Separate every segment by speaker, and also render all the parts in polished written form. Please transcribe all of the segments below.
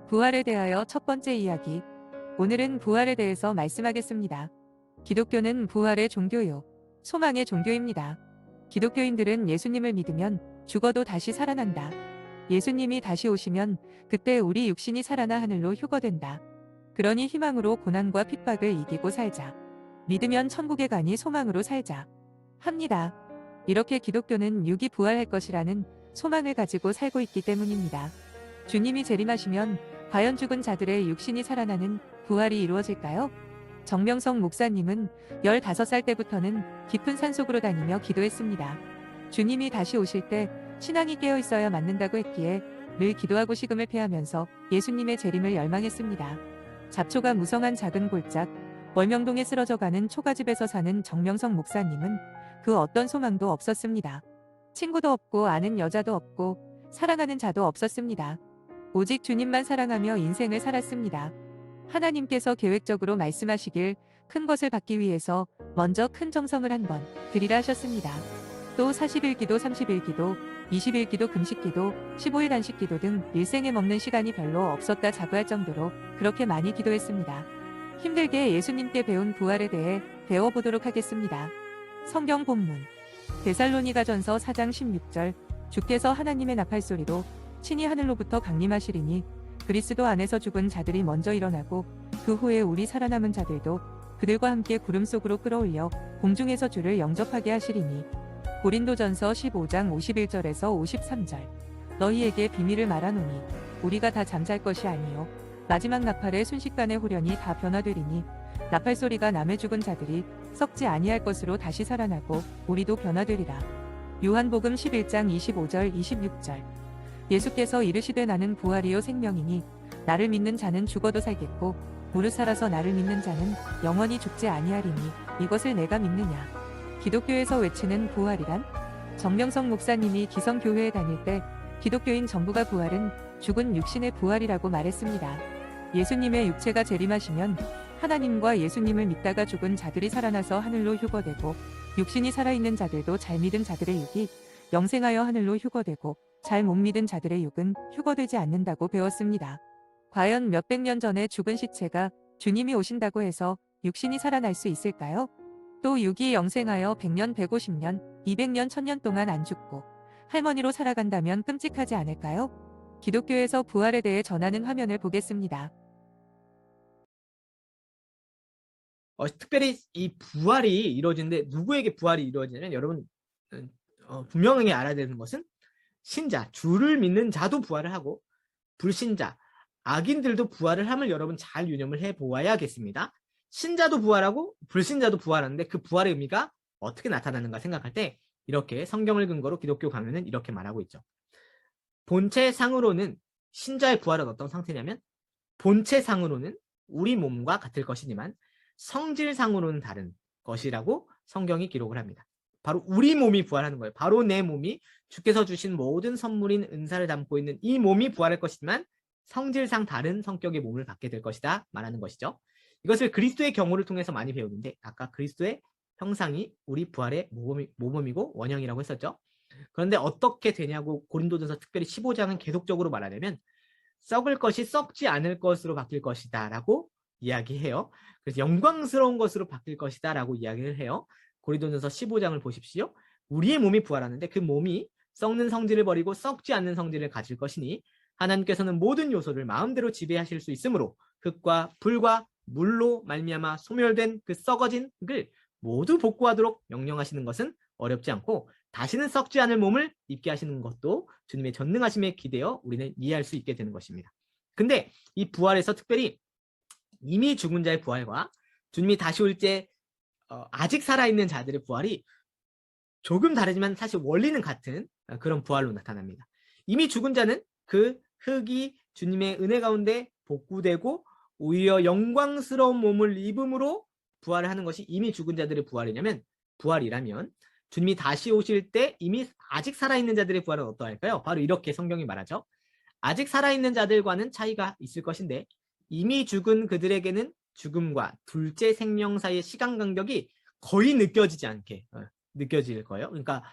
Speaker 1: 부활에 대하여 첫 번째 이야기. 오늘은 부활에 대해서 말씀하겠습니다. 기독교는 부활의 종교요, 소망의 종교입니다. 기독교인들은 예수님을 믿으면 죽어도 다시 살아난다. 예수님이 다시 오시면 그때 우리 육신이 살아나 하늘로 휴거된다. 그러니 희망으로 고난과 핍박을 이기고 살자. 믿으면 천국에 가니 소망으로 살자. 합니다. 이렇게 기독교는 육이 부활할 것이라는 소망을 가지고 살고 있기 때문입니다. 주님이 재림하시면 과연 죽은 자들의 육신이 살아나는 부활이 이루어질까요? 정명성 목사님은 15살 때부터는 깊은 산속으로 다니며 기도했습니다. 주님이 다시 오실 때 신앙이 깨어 있어야 맞는다고 했기에 늘 기도하고 식음을 패하면서 예수님의 재림을 열망했습니다. 잡초가 무성한 작은 골짝, 월명동에 쓰러져가는 초가집에서 사는 정명성 목사님은 그 어떤 소망도 없었습니다. 친구도 없고 아는 여자도 없고 사랑하는 자도 없었습니다. 오직 주님만 사랑하며 인생을 살았습니다. 하나님께서 계획적으로 말씀하시길 큰 것을 받기 위해서 먼저 큰 정성을 한번 드리라 하셨습니다. 또 40일 기도, 30일 기도, 20일 기도, 금식 기도, 15일 안식 기도 등 일생에 먹는 시간이 별로 없었다 자부할 정도로 그렇게 많이 기도했습니다. 힘들게 예수님께 배운 부활에 대해 배워보도록 하겠습니다. 성경 본문 데살로니가전서 4장 16절 주께서 하나님의 나팔소리로 친히 하늘로부터 강림하시리니 그리스도 안에서 죽은 자들이 먼저 일어나고 그 후에 우리 살아남은 자들도 그들과 함께 구름 속으로 끌어올려 공중에서 주를 영접하게 하시리니 고린도전서 15장 51절에서 53절 너희에게 비밀을 말하노니 우리가 다 잠잘 것이 아니요 마지막 나팔의 순식간에 후련히 다 변화되리니 나팔소리가 남의 죽은 자들이 썩지 아니할 것으로 다시 살아나고 우리도 변화되리라. 요한복음 11장 25절 26절 예수께서 이르시되 나는 부활이요 생명이니 나를 믿는 자는 죽어도 살겠고 무릇 살아서 나를 믿는 자는 영원히 죽지 아니하리니 이것을 내가 믿느냐. 기독교에서 외치는 부활이란? 정명성 목사님이 기성교회에 다닐 때 기독교인 전부가 부활은 죽은 육신의 부활이라고 말했습니다. 예수님의 육체가 재림하시면 하나님과 예수님을 믿다가 죽은 자들이 살아나서 하늘로 휴거되고 육신이 살아있는 자들도 잘 믿은 자들의 육이 영생하여 하늘로 휴거되고 잘 못 믿은 자들의 육은 휴거되지 않는다고 배웠습니다. 과연 몇백 년 전에 죽은 시체가 주님이 오신다고 해서 육신이 살아날 수 있을까요? 또 육이 영생하여 100년, 150년, 200년, 1000년 동안 안 죽고 할머니로 살아간다면 끔찍하지 않을까요? 기독교에서 부활에 대해 전하는 화면을 보겠습니다.
Speaker 2: 특별히 이 부활이 이루어지는데 누구에게 부활이 이루어지냐면 여러분 분명히 알아야 되는 것은 신자, 주를 믿는 자도 부활을 하고 불신자, 악인들도 부활을 함을 여러분 잘 유념을 해보아야겠습니다. 신자도 부활하고 불신자도 부활하는데 그 부활의 의미가 어떻게 나타나는가 생각할 때 이렇게 성경을 근거로 기독교 강요는 이렇게 말하고 있죠. 본체상으로는 신자의 부활은 어떤 상태냐면 본체상으로는 우리 몸과 같을 것이지만 성질상으로는 다른 것이라고 성경이 기록을 합니다. 바로 우리 몸이 부활하는 거예요. 바로 내 몸이 주께서 주신 모든 선물인 은사를 담고 있는 이 몸이 부활할 것이지만 성질상 다른 성격의 몸을 받게 될 것이다 말하는 것이죠. 이것을 그리스도의 경우를 통해서 많이 배우는데 아까 그리스도의 형상이 우리 부활의 모범이고 원형이라고 했었죠. 그런데 어떻게 되냐고 고린도전서 특별히 15장은 계속적으로 말하려면 썩을 것이 썩지 않을 것으로 바뀔 것이다 라고 이야기해요. 그래서 영광스러운 것으로 바뀔 것이다 라고 이야기를 해요. 고린도전서 15장을 보십시오. 우리의 몸이 부활하는데 그 몸이 썩는 성질을 버리고 썩지 않는 성질을 가질 것이니 하나님께서는 모든 요소를 마음대로 지배하실 수 있으므로 흙과 불과 물로 말미암아 소멸된 그 썩어진 흙을 모두 복구하도록 명령하시는 것은 어렵지 않고 다시는 썩지 않을 몸을 입게 하시는 것도 주님의 전능하심에 기대어 우리는 이해할 수 있게 되는 것입니다. 근데 이 부활에서 특별히 이미 죽은 자의 부활과 주님이 다시 올 때 아직 살아있는 자들의 부활이 조금 다르지만 사실 원리는 같은 그런 부활로 나타납니다. 이미 죽은 자는 그 흙이 주님의 은혜 가운데 복구되고 오히려 영광스러운 몸을 입음으로 부활을 하는 것이 이미 죽은 자들의 부활이라면 주님이 다시 오실 때 이미 아직 살아있는 자들의 부활은 어떠할까요? 바로 이렇게 성경이 말하죠. 아직 살아있는 자들과는 차이가 있을 것인데 이미 죽은 그들에게는 죽음과 둘째 생명 사이의 시간 간격이 거의 느껴지지 않게 느껴질 거예요. 그러니까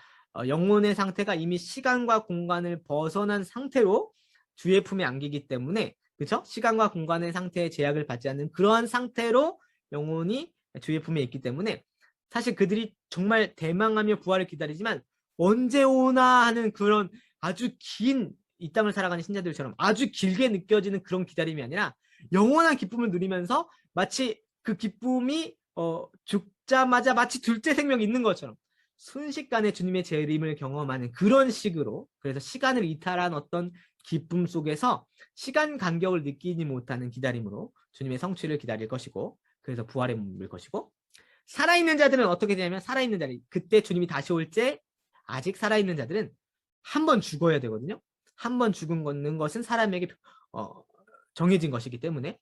Speaker 2: 영혼의 상태가 이미 시간과 공간을 벗어난 상태로 주의 품에 안기기 때문에 그렇죠? 시간과 공간의 상태에 제약을 받지 않는 그러한 상태로 영혼이 주의 품에 있기 때문에 사실 그들이 정말 대망하며 부활을 기다리지만 언제 오나 하는 그런 아주 긴 이 땅을 살아가는 신자들처럼 아주 길게 느껴지는 그런 기다림이 아니라 영원한 기쁨을 누리면서 마치 그 기쁨이 죽자마자 마치 둘째 생명이 있는 것처럼 순식간에 주님의 재림을 경험하는 그런 식으로, 그래서 시간을 이탈한 어떤 기쁨 속에서 시간 간격을 느끼지 못하는 기다림으로 주님의 성취를 기다릴 것이고, 그래서 부활에 머물 것이고, 살아있는 자들은 어떻게 되냐면, 살아있는 자들, 그때 주님이 다시 올 때 아직 살아있는 자들은 한 번 죽어야 되거든요. 한 번 죽는 것은 사람에게 정해진 것이기 때문에,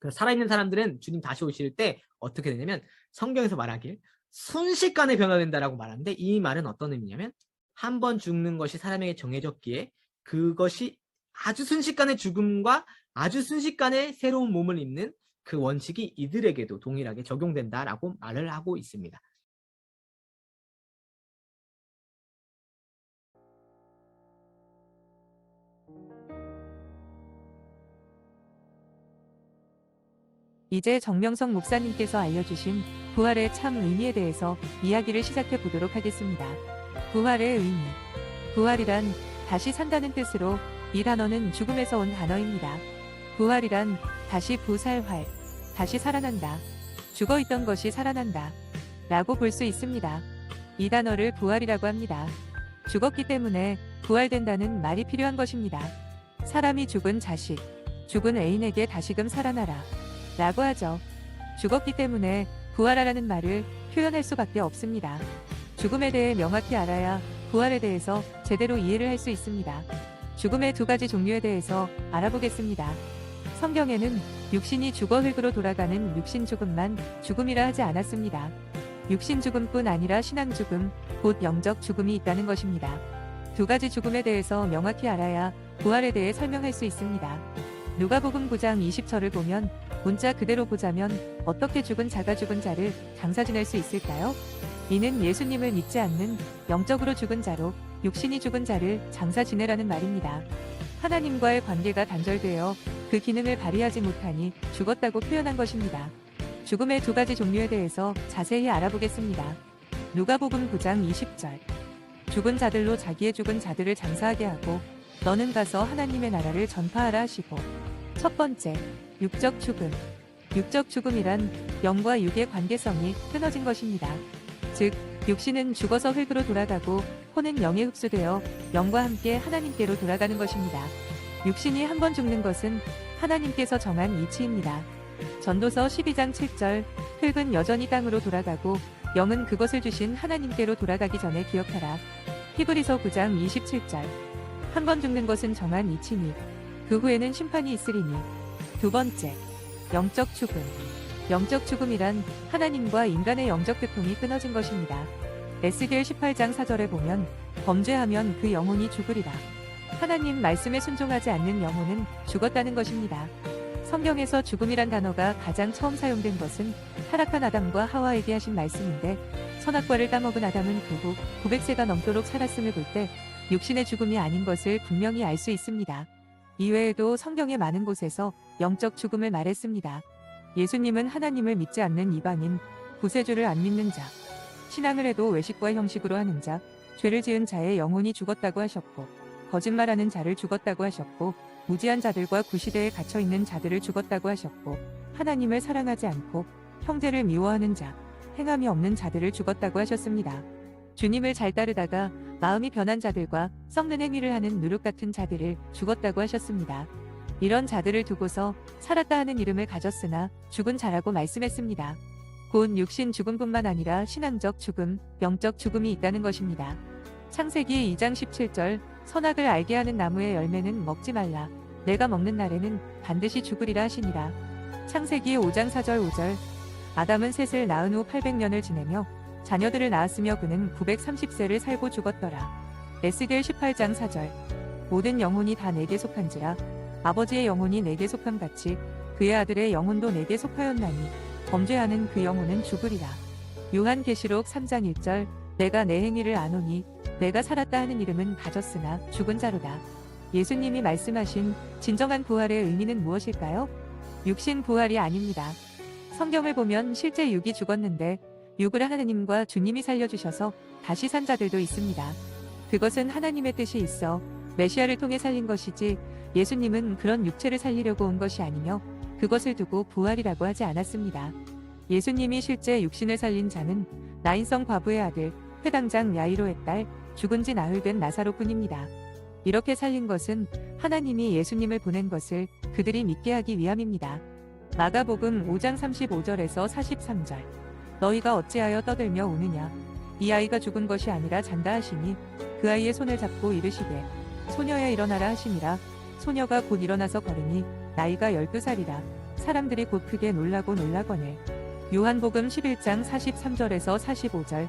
Speaker 2: 살아있는 사람들은 주님 다시 오실 때 어떻게 되냐면, 성경에서 말하길 순식간에 변화된다라고 말하는데, 이 말은 어떤 의미냐면, 한 번 죽는 것이 사람에게 정해졌기에 그것이 아주 순식간의 죽음과 아주 순식간에 새로운 몸을 입는 그 원칙이 이들에게도 동일하게 적용된다라고 말을 하고 있습니다.
Speaker 1: 이제 정명석 목사님께서 알려주신 부활의 참 의미에 대해서 이야기를 시작해 보도록 하겠습니다. 부활의 의미. 부활이란 다시 산다는 뜻으로 이 단어는 죽음에서 온 단어입니다. 부활이란 다시 부살활, 다시 살아난다. 죽어있던 것이 살아난다. 라고 볼 수 있습니다. 이 단어를 부활이라고 합니다. 죽었기 때문에 부활된다는 말이 필요한 것입니다. 사람이 죽은 자식, 죽은 애인에게 다시금 살아나라. 라고 하죠. 죽었기 때문에 부활하라는 말을 표현할 수밖에 없습니다. 죽음에 대해 명확히 알아야 부활에 대해서 제대로 이해를 할 수 있습니다. 죽음의 두 가지 종류에 대해서 알아보겠습니다. 성경에는 육신이 죽어 흙으로 돌아가는 육신 죽음만 죽음이라 하지 않았습니다. 육신 죽음뿐 아니라 신앙 죽음, 곧 영적 죽음이 있다는 것입니다. 두 가지 죽음에 대해서 명확히 알아야 부활에 대해 설명할 수 있습니다. 누가복음 9장 20절을 보면 문자 그대로 보자면 어떻게 죽은 자가 죽은 자를 장사 지낼 수 있을까요? 이는 예수님을 믿지 않는 영적으로 죽은 자로 육신이 죽은 자를 장사 지내라는 말입니다. 하나님과의 관계가 단절되어 그 기능을 발휘하지 못하니 죽었다고 표현한 것입니다. 죽음의 두 가지 종류에 대해서 자세히 알아보겠습니다. 누가복음 9장 20절. 죽은 자들로 자기의 죽은 자들을 장사하게 하고 너는 가서 하나님의 나라를 전파하라 하시고. 첫 번째, 육적 죽음. 육적 죽음이란 영과 육의 관계성이 끊어진 것입니다. 즉, 육신은 죽어서 흙으로 돌아가고 혼은 영에 흡수되어 영과 함께 하나님께로 돌아가는 것입니다. 육신이 한 번 죽는 것은 하나님께서 정한 이치입니다. 전도서 12장 7절, 흙은 여전히 땅으로 돌아가고 영은 그것을 주신 하나님께로 돌아가기 전에 기억하라. 히브리서 9장 27절, 한 번 죽는 것은 정한 이치니 그 후에는 심판이 있으리니. 두 번째, 영적 죽음. 영적 죽음이란 하나님과 인간의 영적 교통이 끊어진 것입니다. 에스겔 18장 4절에 보면 범죄하면 그 영혼이 죽으리라. 하나님 말씀에 순종하지 않는 영혼은 죽었다는 것입니다. 성경에서 죽음이란 단어가 가장 처음 사용된 것은 타락한 아담과 하와에게 하신 말씀인데, 선악과를 따먹은 아담은 그 후 900세가 넘도록 살았음을 볼 때 육신의 죽음이 아닌 것을 분명히 알 수 있습니다. 이외에도 성경의 많은 곳에서 영적 죽음을 말했습니다. 예수님은 하나님을 믿지 않는 이방인, 구세주를 안 믿는 자, 신앙을 해도 외식과 형식으로 하는 자, 죄를 지은 자의 영혼이 죽었다고 하셨고, 거짓말하는 자를 죽었다고 하셨고, 무지한 자들과 구시대에 갇혀있는 자들을 죽었다고 하셨고, 하나님을 사랑하지 않고 형제를 미워하는 자, 행함이 없는 자들을 죽었다고 하셨습니다. 주님을 잘 따르다가 마음이 변한 자들과 썩는 행위를 하는 누룩 같은 자들을 죽었다고 하셨습니다. 이런 자들을 두고서 살았다 하는 이름을 가졌으나 죽은 자라고 말씀했습니다. 곧 육신 죽음뿐만 아니라 신앙적 죽음, 영적 죽음이 있다는 것입니다. 창세기 2장 17절, 선악을 알게 하는 나무의 열매는 먹지 말라. 내가 먹는 날에는 반드시 죽으리라 하시니라. 창세기 5장 4절 5절, 아담은 셋을 낳은 후 800년을 지내며 자녀들을 낳았으며 그는 930세를 살고 죽었더라. 에스겔 18장 4절, 모든 영혼이 다 내게 속한지라. 아버지의 영혼이 내게 속함 같이 그의 아들의 영혼도 내게 속하였나니 범죄하는 그 영혼은 죽으리라. 요한계시록 3장 1절, 내가 내 행위를 아노니 내가 살았다 하는 이름은 가졌으나 죽은 자로다. 예수님이 말씀하신 진정한 부활의 의미는 무엇일까요? 육신 부활이 아닙니다. 성경을 보면 실제 육이 죽었는데 육을 하나님과 주님이 살려주셔서 다시 산 자들도 있습니다. 그것은 하나님의 뜻이 있어 메시아를 통해 살린 것이지 예수님은 그런 육체를 살리려고 온 것이 아니며 그것을 두고 부활이라고 하지 않았습니다. 예수님이 실제 육신을 살린 자는 나인성 과부의 아들 회당장 야이로의 딸 죽은 지 나흘 된 나사로뿐입니다. 이렇게 살린 것은 하나님이 예수님을 보낸 것을 그들이 믿게 하기 위함입니다. 마가복음 5장 35절에서 43절 너희가 어찌하여 떠들며 우느냐 이 아이가 죽은 것이 아니라 잔다 하시니 그 아이의 손을 잡고 이르시되 소녀야 일어나라 하시니라 소녀가 곧 일어나서 걸으니 나이가 12살이라 사람들이 곧 크게 놀라고 놀라거늘 요한복음 11장 43절에서 45절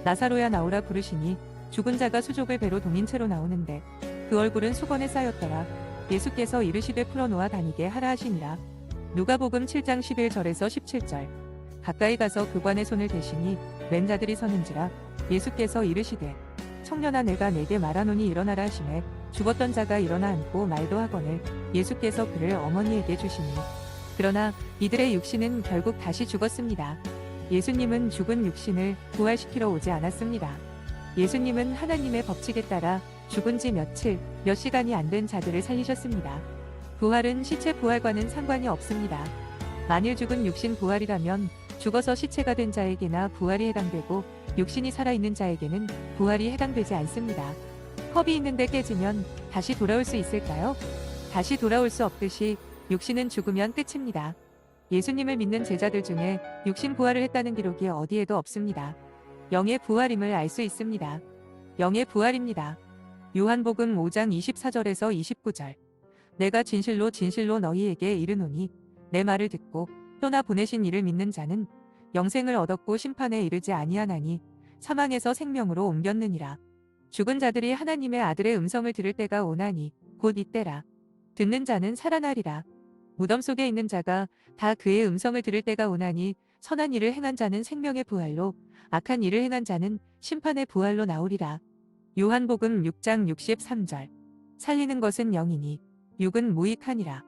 Speaker 1: 나사로야 나오라 부르시니 죽은 자가 수족을 배로 동인 채로 나오는데 그 얼굴은 수건에 쌓였더라 예수께서 이르시되 풀어놓아 다니게 하라 하시니라 누가복음 7장 11절에서 17절 가까이 가서 그관의 손을 대시니 맨 자들이 서는지라 예수께서 이르시되 청년아 내가 내게 말하노니 일어나라 하시매 죽었던 자가 일어나 앉고 말도 하거늘 예수께서 그를 어머니에게 주시니 그러나 이들의 육신은 결국 다시 죽었습니다. 예수님은 죽은 육신을 부활시키러 오지 않았습니다. 예수님은 하나님의 법칙에 따라 죽은 지 며칠, 몇 시간이 안 된 자들을 살리셨습니다. 부활은 시체 부활과는 상관이 없습니다. 만일 죽은 육신 부활이라면 죽어서 시체가 된 자에게나 부활이 해당되고 육신이 살아있는 자에게는 부활이 해당되지 않습니다. 컵이 있는데 깨지면 다시 돌아올 수 있을까요? 다시 돌아올 수 없듯이 육신은 죽으면 끝입니다. 예수님을 믿는 제자들 중에 육신 부활을 했다는 기록이 어디에도 없습니다. 영의 부활임을 알 수 있습니다. 영의 부활입니다. 요한복음 5장 24절에서 29절 내가 진실로 진실로 너희에게 이르노니 내 말을 듣고 또 나 보내신 이를 믿는 자는 영생을 얻었고 심판에 이르지 아니하나니 사망에서 생명으로 옮겼느니라. 죽은 자들이 하나님의 아들의 음성을 들을 때가 오나니 곧 이때라. 듣는 자는 살아나리라. 무덤 속에 있는 자가 다 그의 음성을 들을 때가 오나니 선한 일을 행한 자는 생명의 부활로 악한 일을 행한 자는 심판의 부활로 나오리라. 요한복음 6장 63절 살리는 것은 영이니 육은 무익하니라.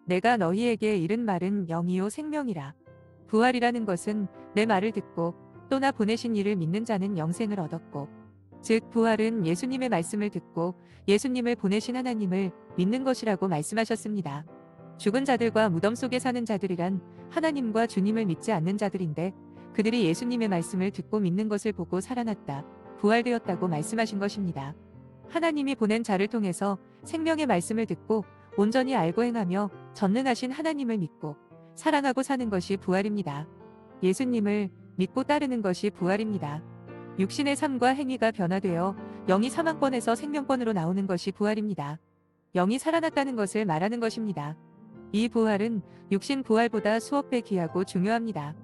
Speaker 1: 내가 너희에게 이른 말은 영이요 생명이라. 부활이라는 것은 내 말을 듣고 또 나 보내신 이를 믿는 자는 영생을 얻었고 즉 부활은 예수님의 말씀을 듣고 예수님을 보내신 하나님을 믿는 것이라고 말씀하셨습니다. 죽은 자들과 무덤 속에 사는 자들이란 하나님과 주님을 믿지 않는 자들인데 그들이 예수님의 말씀을 듣고 믿는 것을 보고 살아났다. 부활되었다고 말씀하신 것입니다. 하나님이 보낸 자를 통해서 생명의 말씀을 듣고 온전히 알고 행하며 전능하신 하나님을 믿고 사랑하고 사는 것이 부활입니다. 예수님을 믿고 따르는 것이 부활입니다. 육신의 삶과 행위가 변화되어 영이 사망권에서 생명권으로 나오는 것이 부활입니다. 영이 살아났다는 것을 말하는 것입니다. 이 부활은 육신 부활보다 수억 배 귀하고 중요합니다.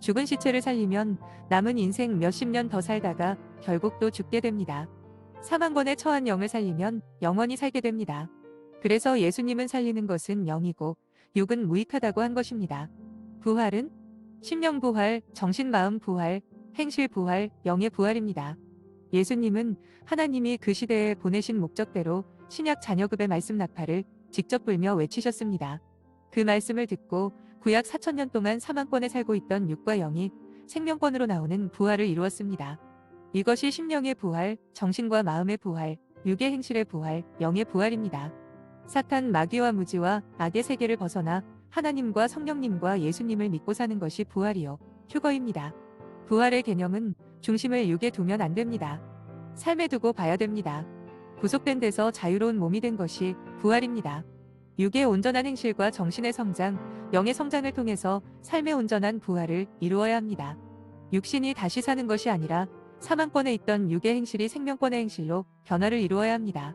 Speaker 1: 죽은 시체를 살리면 남은 인생 몇십 년 더 살다가 결국 또 죽게 됩니다. 사망권에 처한 영을 살리면 영원히 살게 됩니다. 그래서 예수님은 살리는 것은 영이고 육은 무익하다고 한 것입니다. 부활은 심령 부활, 정신 마음 부활, 행실 부활, 영의 부활입니다. 예수님은 하나님이 그 시대에 보내신 목적대로 신약 자녀급의 말씀 나팔을 직접 불며 외치셨습니다. 그 말씀을 듣고 구약 4000년 동안 사망권에 살고 있던 육과 영이 생명권으로 나오는 부활을 이루었습니다. 이것이 심령의 부활, 정신과 마음의 부활, 육의 행실의 부활, 영의 부활입니다. 사탄 마귀와 무지와 악의 세계를 벗어나 하나님과 성령님과 예수님을 믿고 사는 것이 부활이요 휴거입니다. 부활의 개념은 중심을 육에 두면 안 됩니다. 삶에 두고 봐야 됩니다. 구속된 데서 자유로운 몸이 된 것이 부활입니다. 육의 온전한 행실과 정신의 성장, 영의 성장을 통해서 삶의 온전한 부활을 이루어야 합니다. 육신이 다시 사는 것이 아니라 사망권에 있던 육의 행실이 생명권의 행실로 변화를 이루어야 합니다.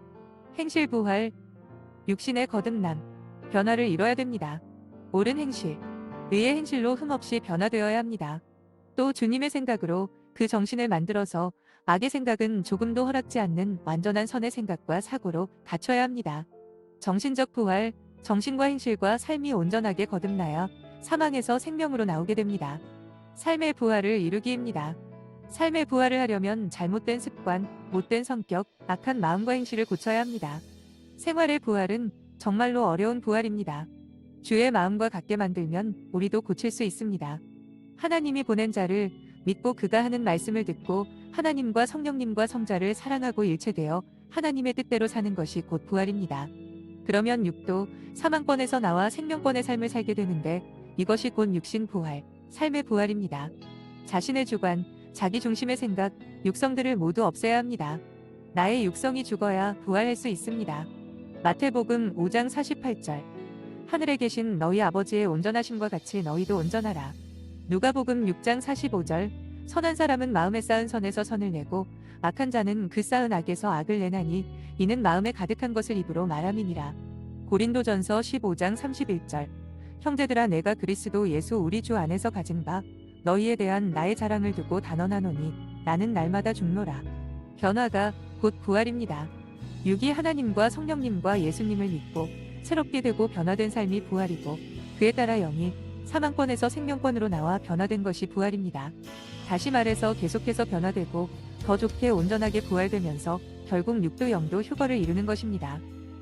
Speaker 1: 행실 부활, 육신의 거듭남, 변화를 이뤄야 됩니다. 옳은 행실, 의의 행실로 흠없이 변화되어야 합니다. 또 주님의 생각으로 그 정신을 만들어서 악의 생각은 조금도 허락지 않는 완전한 선의 생각과 사고로 갖춰야 합니다. 정신적 부활, 정신과 행실과 삶이 온전하게 거듭나야 사망에서 생명으로 나오게 됩니다. 삶의 부활을 이루기입니다. 삶의 부활을 하려면 잘못된 습관, 못된 성격, 악한 마음과 행실을 고쳐야 합니다. 생활의 부활은 정말로 어려운 부활입니다. 주의 마음과 같게 만들면 우리도 고칠 수 있습니다. 하나님이 보낸 자를 믿고 그가 하는 말씀을 듣고 하나님과 성령님과 성자를 사랑하고 일체되어 하나님의 뜻대로 사는 것이 곧 부활입니다. 그러면 육도 사망권에서 나와 생명권의 삶을 살게 되는데 이것이 곧 육신 부활, 삶의 부활입니다. 자신의 주관, 자기 중심의 생각, 육성들을 모두 없애야 합니다. 나의 육성이 죽어야 부활할 수 있습니다. 마태복음 5장 48절 하늘에 계신 너희 아버지의 온전하심과 같이 너희도 온전하라. 누가복음 6장 45절 선한 사람은 마음에 쌓은 선에서 선을 내고 악한 자는 그 쌓은 악에서 악을 내나니 이는 마음에 가득한 것을 입으로 말함이니라. 고린도전서 15장 31절 형제들아 내가 그리스도 예수 우리 주 안에서 가진 바 너희에 대한 나의 자랑을 두고 단언하노니 나는 날마다 죽노라. 변화가 곧 부활입니다. 육이 하나님과 성령님과 예수님을 믿고 새롭게 되고 변화된 삶이 부활이고 그에 따라 영이 사망권에서 생명권으로 나와 변화된 것이 부활입니다. 다시 말해서 계속해서 변화되고 더 좋게 온전하게 부활되면서 결국 육도 영도 휴거를 이루는 것입니다.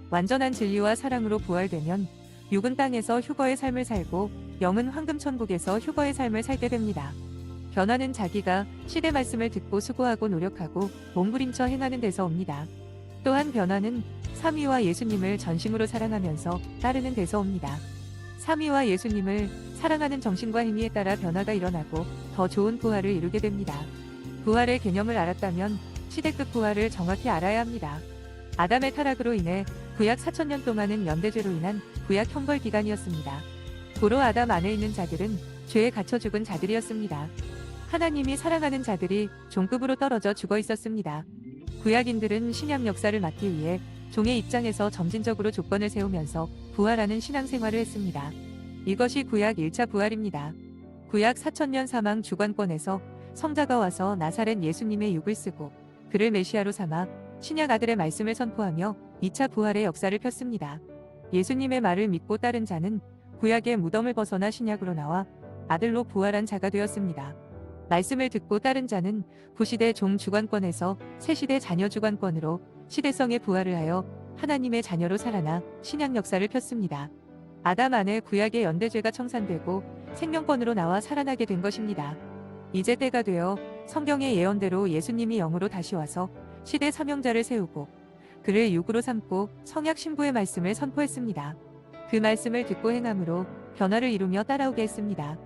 Speaker 1: 완전한 진리와 사랑으로 부활되면 육은 땅에서 휴거의 삶을 살고 영은 황금천국에서 휴거의 삶을 살게 됩니다. 변화는 자기가 시대 말씀을 듣고 수고하고 노력하고 몸부림쳐 행하는 데서 옵니다. 또한 변화는 삼위와 예수님을 전심으로 사랑하면서 따르는 데서 옵니다. 삼위와 예수님을 사랑하는 정신과 행위에 따라 변화가 일어나고 더 좋은 부활을 이루게 됩니다. 부활의 개념을 알았다면 시대급 부활을 정확히 알아야 합니다. 아담의 타락으로 인해 구약 4000년 동안은 연대죄로 인한 구약 형벌 기간이었습니다. 고로 아담 안에 있는 자들은 죄에 갇혀 죽은 자들이었습니다. 하나님이 사랑하는 자들이 종급으로 떨어져 죽어 있었습니다. 구약인들은 신약 역사를 막기 위해 종의 입장에서 점진적으로 조건을 세우면서 부활하는 신앙생활을 했습니다. 이것이 구약 1차 부활입니다. 구약 4000년 사망 주관권에서 성자가 와서 나사렛 예수님의 육을 쓰고 그를 메시아로 삼아 신약 아들의 말씀을 선포하며 2차 부활의 역사를 폈습니다. 예수님의 말을 믿고 따른 자는 구약의 무덤을 벗어나 신약으로 나와 아들로 부활한 자가 되었습니다. 말씀을 듣고 따른 자는 구시대 종 주관권에서 새시대 자녀 주관권으로 시대성의 부활을 하여 하나님의 자녀로 살아나 신약 역사를 폈습니다. 아담 안에 구약의 연대죄가 청산되고 생명권으로 나와 살아나게 된 것입니다. 이제 때가 되어 성경의 예언대로 예수님이 영으로 다시 와서 시대 사명자를 세우고 그를 육으로 삼고 성약 신부의 말씀을 선포했습니다. 그 말씀을 듣고 행함으로 변화를 이루며 따라오게 했습니다.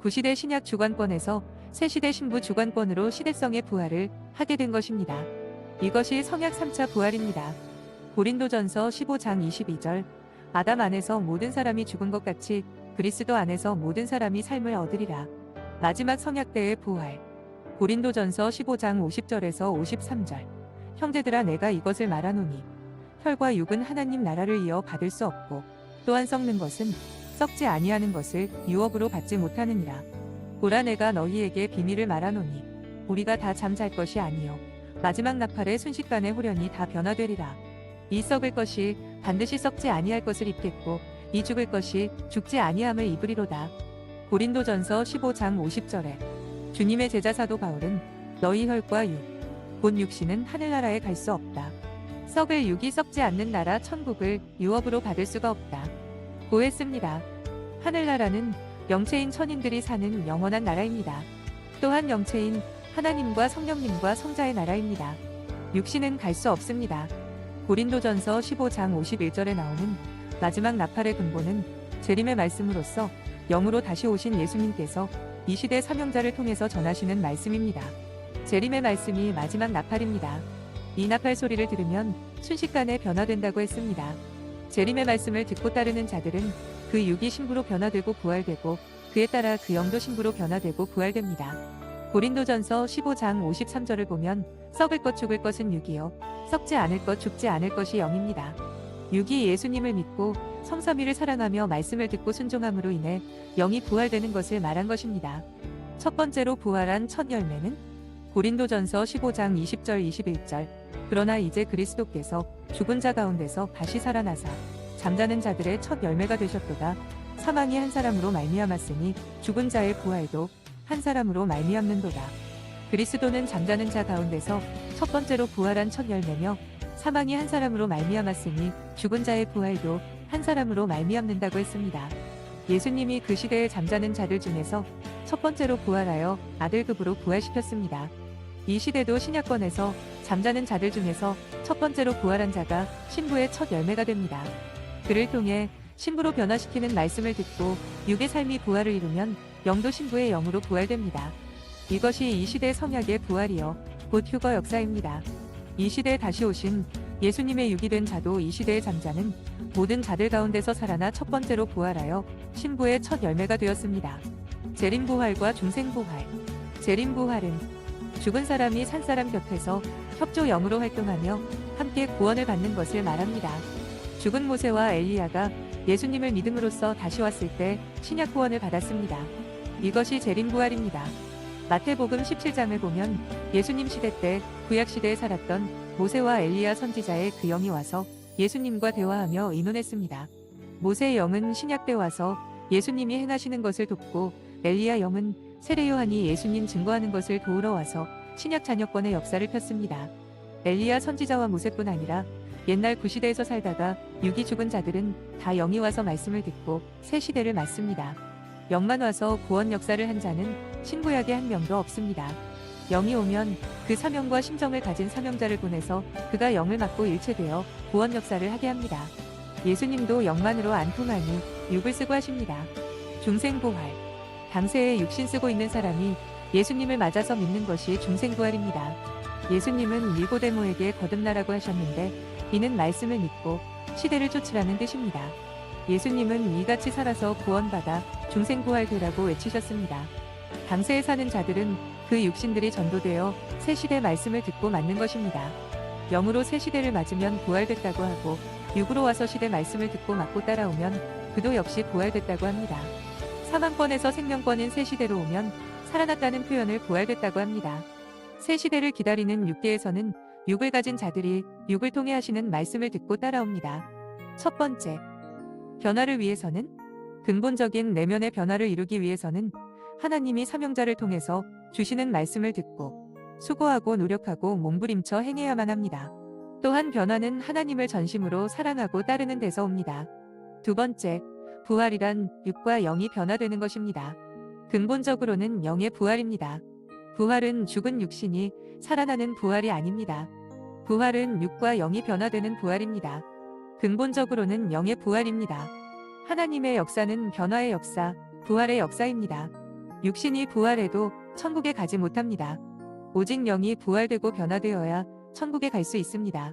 Speaker 1: 구시대 신약 주관권에서 새시대 신부 주관권으로 시대성의 부활을 하게 된 것입니다. 이것이 성약 3차 부활입니다. 고린도전서 15장 22절 아담 안에서 모든 사람이 죽은 것 같이 그리스도 안에서 모든 사람이 삶을 얻으리라. 마지막 성약 때의 부활. 고린도전서 15장 50절에서 53절 형제들아 내가 이것을 말하노니 혈과 육은 하나님 나라를 이어 받을 수 없고 또한 썩는 것은 썩지 아니하는 것을 유업으로 받지 못하느니라. 보라 내가 너희에게 비밀을 말하노니 우리가 다 잠잘 것이 아니요 마지막 나팔의 순식간에 후련히 다 변화되리라. 이 썩을 것이 반드시 썩지 아니할 것을 입겠고 이 죽을 것이 죽지 아니함을 입으리로다. 고린도전서 15장 50절에 주님의 제자 사도 바울은 너희 혈과 육, 곧 육신은 하늘나라에 갈 수 없다. 썩을 육이 썩지 않는 나라 천국을 유업으로 받을 수가 없다. 고했습니다. 하늘나라는 영체인 천인들이 사는 영원한 나라입니다. 또한 영체인 하나님과 성령님과 성자의 나라입니다. 육신은 갈 수 없습니다. 고린도전서 15장 51절에 나오는 마지막 나팔의 근본은 재림의 말씀으로써 영으로 다시 오신 예수님께서 이 시대 사명자를 통해서 전하시는 말씀입니다. 재림의 말씀이 마지막 나팔입니다. 이 나팔 소리를 들으면 순식간에 변화된다고 했습니다. 재림의 말씀을 듣고 따르는 자들은 그 육이 신부로 변화되고 부활되고 그에 따라 그 영도 신부로 변화되고 부활됩니다. 고린도전서 15장 53절을 보면 썩을 것 죽을 것은 육이요 썩지 않을 것 죽지 않을 것이 영입니다. 육이 예수님을 믿고 성삼위를 사랑하며 말씀을 듣고 순종함으로 인해 영이 부활되는 것을 말한 것입니다. 첫 번째로 부활한 첫 열매는 고린도전서 15장 20절 21절 그러나 이제 그리스도께서 죽은 자 가운데서 다시 살아나사 잠자는 자들의 첫 열매가 되셨도다. 사망이 한 사람으로 말미암았으니 죽은 자의 부활도 한 사람으로 말미암는도다. 그리스도는 잠자는 자 가운데서 첫 번째로 부활한 첫 열매며 사망이 한 사람으로 말미암았으니 죽은 자의 부활도 한 사람으로 말미암는다고 했습니다. 예수님이 그 시대에 잠자는 자들 중에서 첫 번째로 부활하여 아들급으로 부활시켰습니다. 이 시대도 신약권에서 잠자는 자들 중에서 첫 번째로 부활한 자가 신부의 첫 열매가 됩니다. 그를 통해 신부로 변화시키는 말씀을 듣고 육의 삶이 부활을 이루면 영도 신부의 영으로 부활됩니다. 이것이 이 시대 성약의 부활이요 곧 휴거 역사입니다. 이 시대에 다시 오신 예수님의 육이 된 자도 이 시대에 잠자는 모든 자들 가운데서 살아나 첫 번째로 부활하여 신부의 첫 열매가 되었습니다. 재림부활과 중생부활. 재림부활은 죽은 사람이 산 사람 곁에서 협조 영으로 활동하며 함께 구원을 받는 것을 말합니다. 죽은 모세와 엘리야가 예수님을 믿음으로써 다시 왔을 때 신약 구원을 받았습니다. 이것이 재림부활입니다. 마태복음 17장을 보면 예수님 시대 때 구약 시대에 살았던 모세와 엘리야 선지자의 그 영이 와서 예수님과 대화하며 의논했습니다. 모세의 영은 신약 때 와서 예수님이 행하시는 것을 돕고 엘리야 영은 세례 요한이 예수님 증거하는 것을 도우러 와서 신약 잔여권의 역사를 폈습니다. 엘리야 선지자와 모세뿐 아니라 옛날 구시대에서 살다가 육이 죽은 자들은 다 영이 와서 말씀을 듣고 새 시대를 맞습니다. 영만 와서 구원 역사를 한 자는 신구약에 한 명도 없습니다. 영이 오면 그 사명과 심정을 가진 사명자를 보내서 그가 영을 맡고 일체되어 구원 역사를 하게 합니다. 예수님도 영만으로 안 통하니 육을 쓰고 하십니다. 중생부활. 당세에 육신 쓰고 있는 사람이 예수님을 맞아서 믿는 것이 중생부활입니다. 예수님은 니고데모에게 거듭나라고 하셨는데 이는 말씀을 믿고 시대를 쫓으라는 뜻입니다. 예수님은 이같이 살아서 구원받아 중생부활되라고 외치셨습니다. 당세에 사는 자들은 그 육신들이 전도되어 새 시대 말씀을 듣고 맞는 것입니다. 영으로 새 시대를 맞으면 부활됐다고 하고 육으로 와서 시대 말씀을 듣고 맞고 따라오면 그도 역시 부활됐다고 합니다. 사망권에서 생명권인 새 시대로 오면 살아났다는 표현을 부활됐다고 합니다. 새 시대를 기다리는 육계에서는 육을 가진 자들이 육을 통해 하시는 말씀을 듣고 따라옵니다. 첫 번째, 변화를 위해서는 근본적인 내면의 변화를 이루기 위해서는 하나님이 사명자를 통해서 주시는 말씀을 듣고 수고하고 노력하고 몸부림쳐 행해야만 합니다. 또한 변화는 하나님을 전심으로 사랑하고 따르는 데서 옵니다. 두 번째, 부활이란 육과 영이 변화되는 것입니다. 근본적으로는 영의 부활입니다. 부활은 죽은 육신이 살아나는 부활이 아닙니다. 부활은 육과 영이 변화되는 부활입니다. 근본적으로는 영의 부활입니다. 하나님의 역사는 변화의 역사, 부활의 역사입니다. 육신이 부활해도 천국에 가지 못합니다. 오직 영이 부활되고 변화되어야 천국에 갈 수 있습니다.